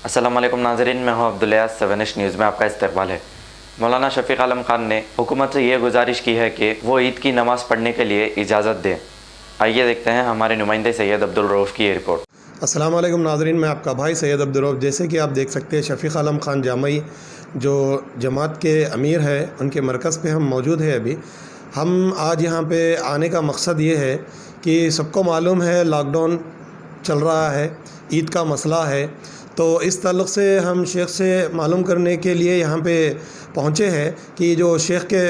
अस्सलामु अलैकुम नाज़रीन, मैं हूं अब्दुल्ला। 7 न्यूज़ में आपका इस्तकबाल है। मौलाना शफ़ीक़ आलम ख़ान ने हुकूमत से ये गुजारिश की है कि वो ईद की नमाज़ पढ़ने के लिए इजाज़त दें। आइए देखते हैं हमारे नुमाइंदे सैयद अब्दुल रऊफ़ की ये रिपोर्ट। अस्सलाम वालेकुम नाज़रीन, मैं आपका भाई सैयद अब्दुल रऊफ़। जैसे कि आप देख सकते हैं, शफ़ीक़ आलम ख़ान जामई जो जमात के अमीर है, उनके मरकज़ पे हम मौजूद है। अभी हम आज यहाँ पे आने का मकसद ये है कि सबको मालूम है लॉकडाउन चल रहा है, ईद का मसला है, तो इस ताल्लुक़ से हम शेख से मालूम करने के लिए यहाँ पे पहुँचे हैं कि जो शेख के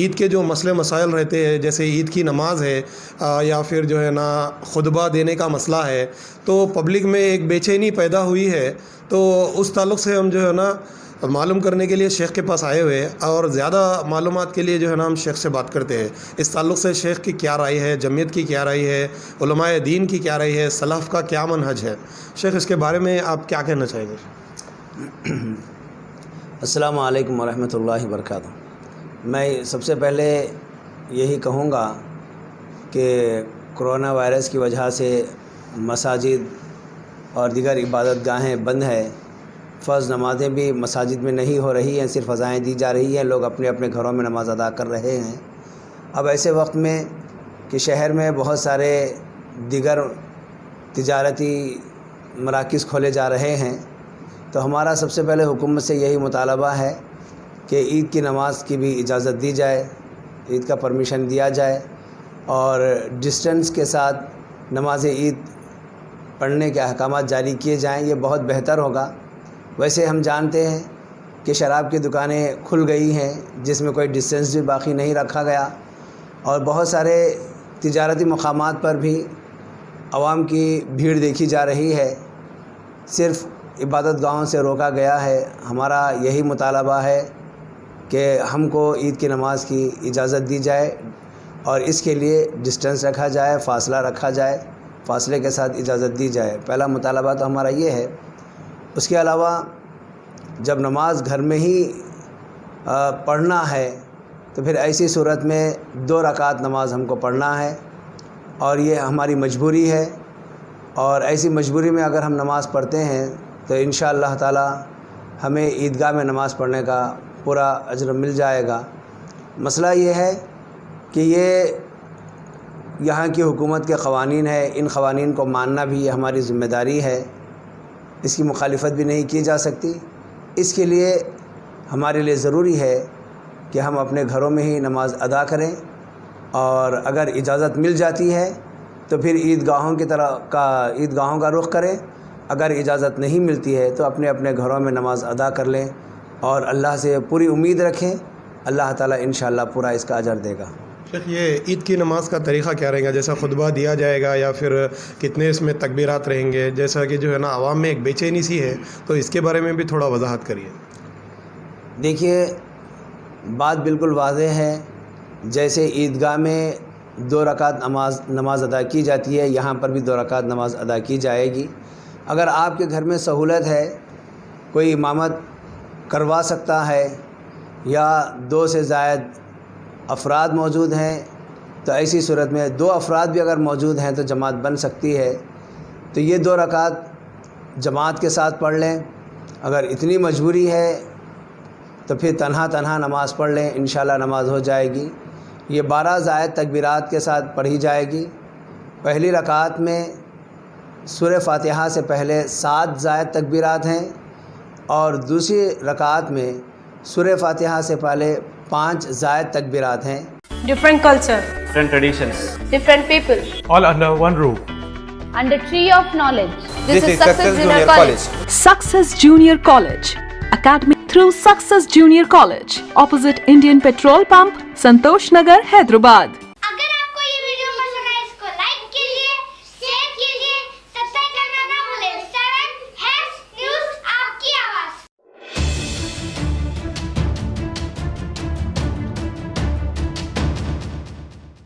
ईद के जो मसले मसाइल रहते हैं, जैसे ईद की नमाज़ है या फिर जो है ना खुतबा देने का मसला है, तो पब्लिक में एक बेचैनी पैदा हुई है। तो उस ताल्लुक़ से हम जो है ना मालूम करने के लिए शेख के पास आए हुए हैं और ज़्यादा मालूमात के लिए जो है ना हम शेख से बात करते हैं। इस ताल्लुक़ से शेख की क्या राय है, जमीयत की क्या राय है, उलमाए दीन की क्या राय है, सलफ़ का क्या मनहज है। शेख, इसके बारे में आप क्या कहना चाहेंगे? अस्सलामु अलैकुम वरहमतुल्लाहि वबरकातुहू। मैं सबसे पहले यही कहूँगा कि कोरोना वायरस की वजह से मसाजिद और दीगर इबादतगाहें बंद है। फ़र्ज़ नमाज़ें भी मसाजिद में नहीं हो रही हैं, सिर्फ अज़ाएँ दी जा रही हैं, लोग अपने अपने घरों में नमाज़ अदा कर रहे हैं। अब ऐसे वक्त में कि शहर में बहुत सारे दीगर तिजारती मराकिज़ खोले जा रहे हैं, तो हमारा सबसे पहले हुकूमत से यही मुतालबा है कि ईद की नमाज़ की भी इजाज़त दी जाए, ईद का परमिशन दिया जाए और डिस्टेंस के साथ नमाज़ ईद पढ़ने के अहकामात जारी किए जाएँ। ये बहुत बेहतर होगा। वैसे हम जानते हैं कि शराब की दुकानें खुल गई हैं जिसमें कोई डिस्टेंस भी बाकी नहीं रखा गया, और बहुत सारे तिजारती मकामात पर भी आवाम की भीड़ देखी जा रही है। सिर्फ़ इबादत गाहों से रोका गया है। हमारा यही मुतालबा है कि हमको ईद की नमाज़ की इजाज़त दी जाए और इसके लिए डिस्टेंस रखा जाए, फ़ासला रखा जाए, फ़ासले के साथ इजाज़त दी जाए। पहला मुतालबा तो हमारा ये है। उसके अलावा जब नमाज घर में ही पढ़ना है तो फिर ऐसी सूरत में 2 रकात नमाज हमको पढ़ना है और ये हमारी मजबूरी है। और ऐसी मजबूरी में अगर हम नमाज़ पढ़ते हैं तो इंशाअल्लाह ताला हमें ईदगाह में नमाज़ पढ़ने का पूरा अजर मिल जाएगा। मसला ये है कि ये यहाँ की हुकूमत के क़वानीन है, इन क़वानीन को मानना भी हमारी ज़िम्मेदारी है, इसकी मुखालिफत भी नहीं की जा सकती। इसके लिए हमारे लिए ज़रूरी है कि हम अपने घरों में ही नमाज़ अदा करें और अगर इजाज़त मिल जाती है तो फिर ईदगाहों का रुख़ करें। अगर इजाज़त नहीं मिलती है तो अपने अपने घरों में नमाज़ अदा कर लें और अल्लाह से पूरी उम्मीद रखें, अल्लाह ताला इंशाअल्लाह पूरा इसका अजर देगा। ये ईद की नमाज़ का तरीक़ा क्या रहेगा? जैसा खुतबा दिया जाएगा या फिर कितने इसमें तकबीरात रहेंगे? जैसा कि जो है ना आवाम में एक बेचैनी सी है, तो इसके बारे में भी थोड़ा वजाहत करिए। देखिए, बात बिल्कुल वाज़ेह है। जैसे ईदगाह में 2 रकात नमाज़ अदा की जाती है, यहाँ पर भी 2 रकात नमाज़ अदा की जाएगी। अगर आपके घर में सहूलत है, कोई इमामत करवा सकता है या 2 से ज़ायद अफराद मौजूद हैं, तो ऐसी सूरत में 2 अफराद भी अगर मौजूद हैं तो जमात बन सकती है। तो ये 2 रकात जमात के साथ पढ़ लें। अगर इतनी मजबूरी है तो फिर तन्हा नमाज़ पढ़ लें, इंशाअल्लाह नमाज़ हो जाएगी। ये 12 ज़ायद तकबीरात के साथ पढ़ी जाएगी। पहली रकात में सूरह फ़ातिहा से पहले 7 ज़ायद तकबीरात हैं और दूसरी रकात में सूरह फ़ातिहा से पहले 5 ज़ायद तकबीरात हैं। Different culture, different traditions, different people, all under one roof. under tree of knowledge. This is Success Junior College. Success Junior College. Academy through Success Junior College. Opposite Indian Petrol Pump, Santosh Nagar, Hyderabad.